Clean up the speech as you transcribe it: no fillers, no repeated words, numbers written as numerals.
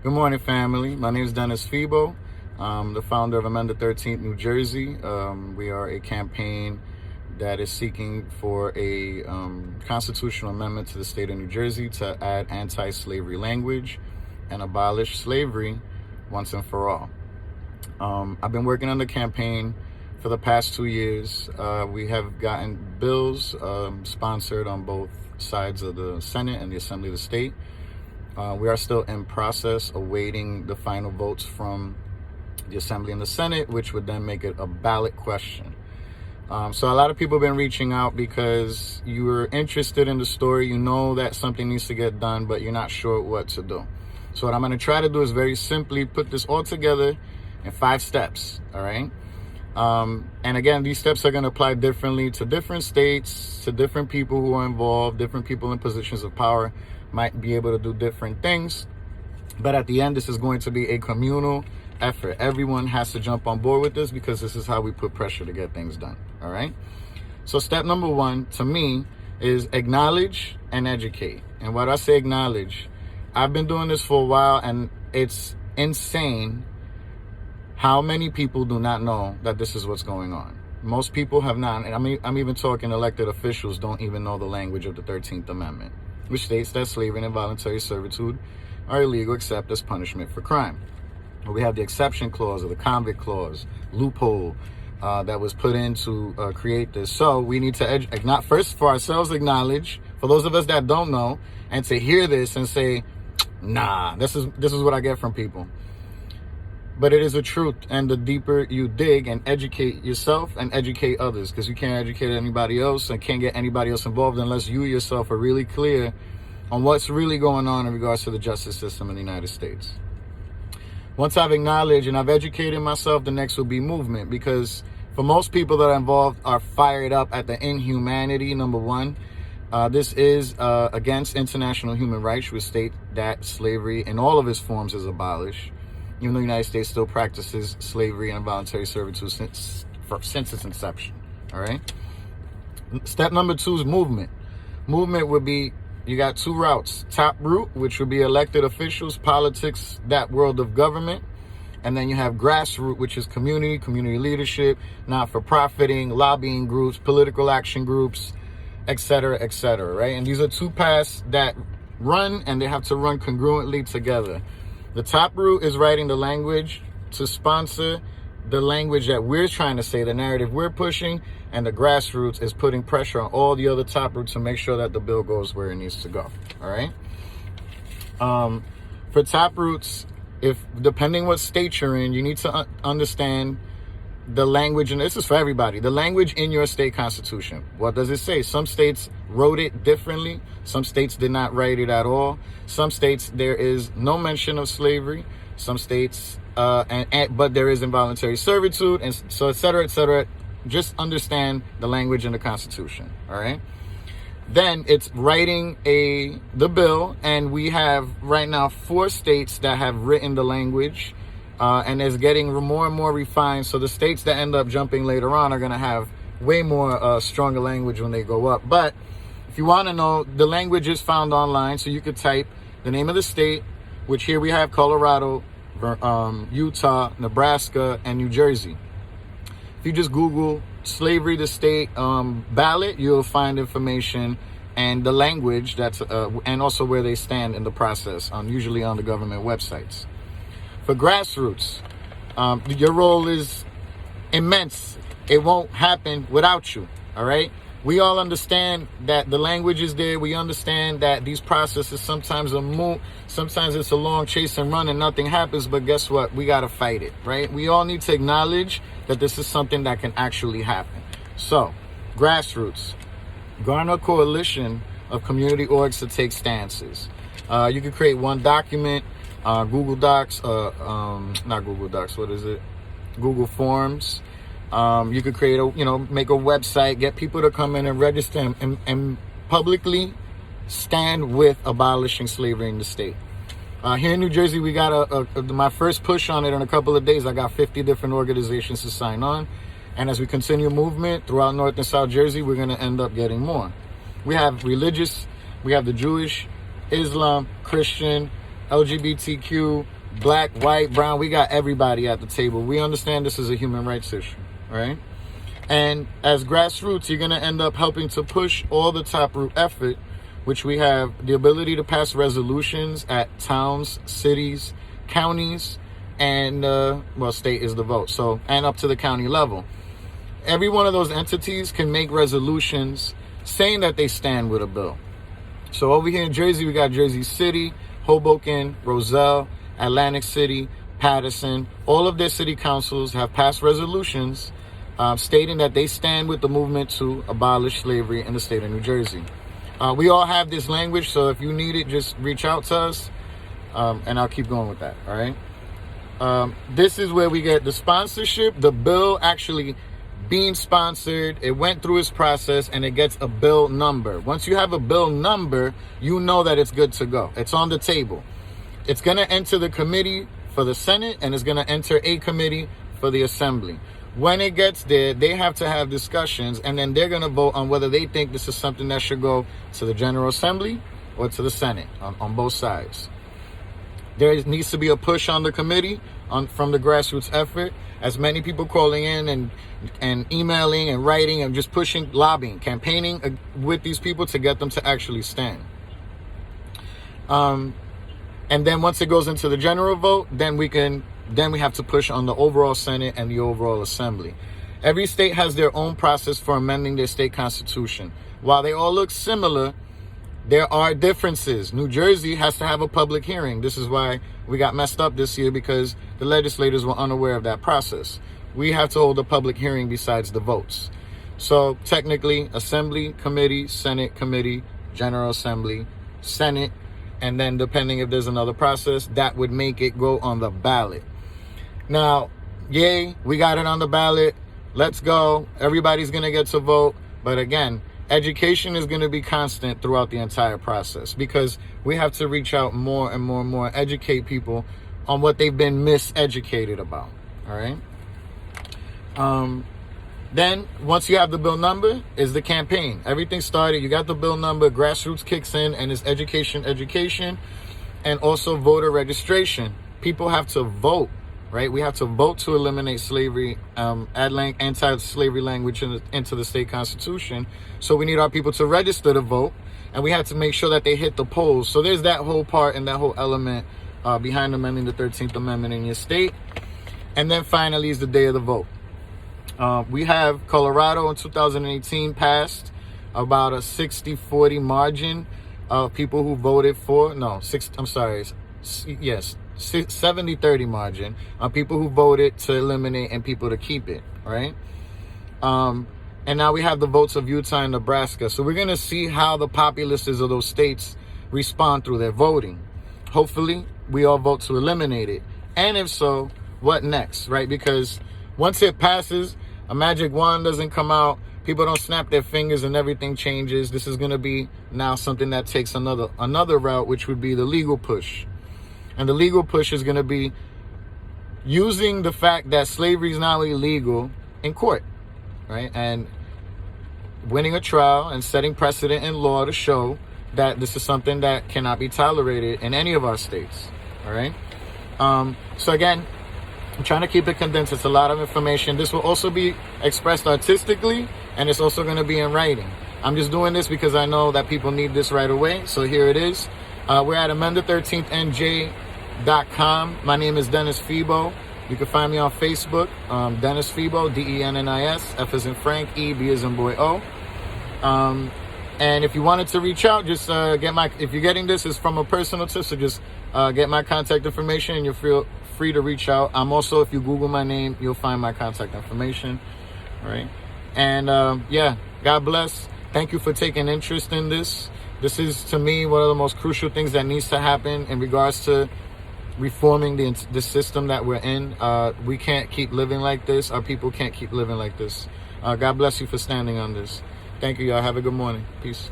Good morning, family. My name is Dennis Febo. I'm the founder of Amend the 13th New Jersey. We are a campaign that is seeking for a constitutional amendment to the state of New Jersey to add anti-slavery language and abolish slavery once and for all. I've been working on the campaign for the past 2 years. We have gotten bills sponsored on both sides of the Senate and the Assembly of the State. We are still in process awaiting the final votes from the Assembly and the Senate, which would then make it a ballot question. So a lot of people have been reaching out because you're interested in the story. You know that something needs to get done, but you're not sure what to do. So what I'm going to try to do is very simply put this all together in 5 steps, all right? And again, these steps are going to apply differently to different states, to different people who are involved, different people in positions of power might be able to do different things. But at the end, this is going to be a communal effort. Everyone has to jump on board with this because this is how we put pressure to get things done, all right? So step number 1 to me is acknowledge and educate. And when I say acknowledge, I've been doing this for a while and it's insane how many people do not know that this is what's going on. Most people have not, and I'm even talking elected officials don't even know the language of the 13th Amendment, which states that slavery and involuntary servitude are illegal except as punishment for crime. We have the exception clause or the convict clause, loophole that was put in to create this. So we need to not first for ourselves acknowledge, for those of us that don't know, and to hear this and say, nah, this is what I get from people. But it is a truth, and the deeper you dig and educate yourself and educate others, because you can't educate anybody else and can't get anybody else involved unless you yourself are really clear on what's really going on in regards to the justice system in the United States. Once I've acknowledged and I've educated myself, the next will be movement, because for most people that are involved are fired up at the inhumanity, number 1. This is against international human rights, which state that slavery in all of its forms is abolished, even though the United States still practices slavery and involuntary servitude since its inception, all right? Step number 2 is movement. Movement would be, you got 2 routes. Top route, which would be elected officials, politics, that world of government. And then you have grassroots, which is community leadership, not-for-profiting, lobbying groups, political action groups, et cetera, right? And these are 2 paths that run, and they have to run congruently together. The top route is writing the language to sponsor the language that we're trying to say, the narrative we're pushing, and the grassroots is putting pressure on all the other top routes to make sure that the bill goes where it needs to go, all right? For top routes, if depending what state you're in, you need to understand the language, and this is for everybody, the language in your state constitution. What does it say? Some states wrote it differently. Some states did not write it at all. Some states there is no mention of slavery. Some states, but there is involuntary servitude, and so et cetera. Just understand the language in the Constitution, all right? Then it's writing the bill, and we have right now 4 states that have written the language, and it's getting more and more refined. So the states that end up jumping later on are going to have way more stronger language when they go up. But if you want to know, the language is found online, so you could type the name of the state, which here we have Colorado, Utah, Nebraska, and New Jersey. If you just Google slavery the state ballot, you'll find information and the language that's and also where they stand in the process, usually on the government websites. For grassroots, your role is immense. It won't happen without you, all right? We all understand that the language is there. We understand that these processes sometimes are moot. Sometimes it's a long chase and run and nothing happens. But guess what? We got to fight it, right? We all need to acknowledge that this is something that can actually happen. So, grassroots, garner a coalition of community orgs to take stances. You can create one document, Google Docs, not Google Docs, what is it? Google Forms. You could create make a website, get people to come in and register and publicly stand with abolishing slavery in the state. Here in New Jersey, we got my first push on it in a couple of days. I got 50 different organizations to sign on. And as we continue movement throughout North and South Jersey, we're going to end up getting more. We have religious, we have the Jewish, Islam, Christian, LGBTQ, black, white, brown. We got everybody at the table. We understand this is a human rights issue, right? And as grassroots, you're going to end up helping to push all the taproot effort, which we have the ability to pass resolutions at towns, cities, counties, and, state is the vote. So, and up to the county level. Every one of those entities can make resolutions saying that they stand with a bill. So over here in Jersey, we got Jersey City, Hoboken, Roselle, Atlantic City, Patterson. All of their city councils have passed resolutions stating that they stand with the movement to abolish slavery in the state of New Jersey. We all have this language, so if you need it, just reach out to us, and I'll keep going with that, all right? This is where we get the sponsorship, the bill actually being sponsored. It went through its process, and it gets a bill number. Once you have a bill number, you know that it's good to go. It's on the table. It's going to enter the committee for the Senate, and it's going to enter a committee for the Assembly. When it gets there, they have to have discussions, and then they're going to vote on whether they think this is something that should go to the General Assembly or to the Senate on both sides. There needs to be a push on the committee from the grassroots effort. As many people calling in and emailing and writing and just pushing, lobbying, campaigning with these people to get them to actually stand. And then once it goes into the general vote, then we have to push on the overall Senate and the overall Assembly. Every state has their own process for amending their state constitution. While they all look similar, there are differences. New Jersey has to have a public hearing. This is why we got messed up this year, because the legislators were unaware of that process. We have to hold a public hearing besides the votes. So technically, Assembly, Committee, Senate, Committee, General Assembly, Senate, and then depending if there's another process, that would make it go on the ballot. Now, yay, we got it on the ballot. Let's go. Everybody's going to get to vote. But again, education is going to be constant throughout the entire process, because we have to reach out more and more and more, educate people on what they've been miseducated about. All right. Then once you have the bill number, is the campaign. Everything started. You got the bill number. Grassroots kicks in, and it's education, and also voter registration. People have to vote. Right, we have to vote to eliminate slavery, add anti-slavery language into the state constitution. So we need our people to register to vote, and we have to make sure that they hit the polls. So there's that whole part and that whole element behind amending the 13th Amendment in your state. And then finally is the day of the vote. We have Colorado in 2018 passed about a 60-40 margin of people who voted for, 70-30 margin on people who voted to eliminate and people to keep it, right? And now we have the votes of Utah and Nebraska. So we're going to see how the populaces of those states respond through their voting. Hopefully, we all vote to eliminate it. And if so, what next, right? Because once it passes, a magic wand doesn't come out. People don't snap their fingers and everything changes. This is going to be now something that takes another route, which would be the legal push. And the legal push is going to be using the fact that slavery is now illegal in court, right? And winning a trial and setting precedent in law to show that this is something that cannot be tolerated in any of our states, all right? So again, I'm trying to keep it condensed. It's a lot of information. This will also be expressed artistically, and it's also going to be in writing. I'm just doing this because I know that people need this right away. So here it is. We're at amend13thnj.com. My name is Dennis Febo. You can find me on Facebook, Dennis Febo, Dennis, F as in Frank, E, B as in boy, O. And if you wanted to reach out, just if you're getting this, it's from a personal tip, so just get my contact information and you'll feel free to reach out. I'm also, if you Google my name, you'll find my contact information. All right. And God bless. Thank you for taking interest in this. This is, to me, one of the most crucial things that needs to happen in regards to reforming the system that we're in. We can't keep living like this. Our people can't keep living like this. God bless you for standing on this. Thank you, y'all. Have a good morning. Peace.